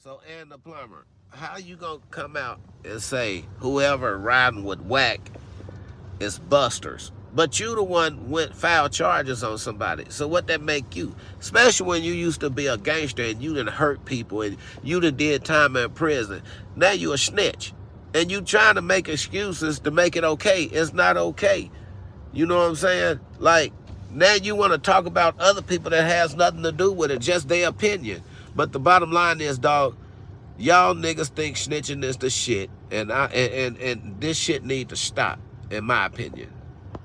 So, and the plumber, how you gonna come out and say whoever riding with whack is busters? But you the one went filed charges on somebody. So what that make you? Especially when you used to be a gangster and you done hurt people and you done did time in prison. Now you a snitch. And you trying to make excuses to make it okay. It's not okay. You know what I'm saying? Like, now you want to talk about other people that has nothing to do with it, just their opinion. But the bottom line is, dog, y'all niggas think snitching is the shit, and this shit need to stop, in my opinion.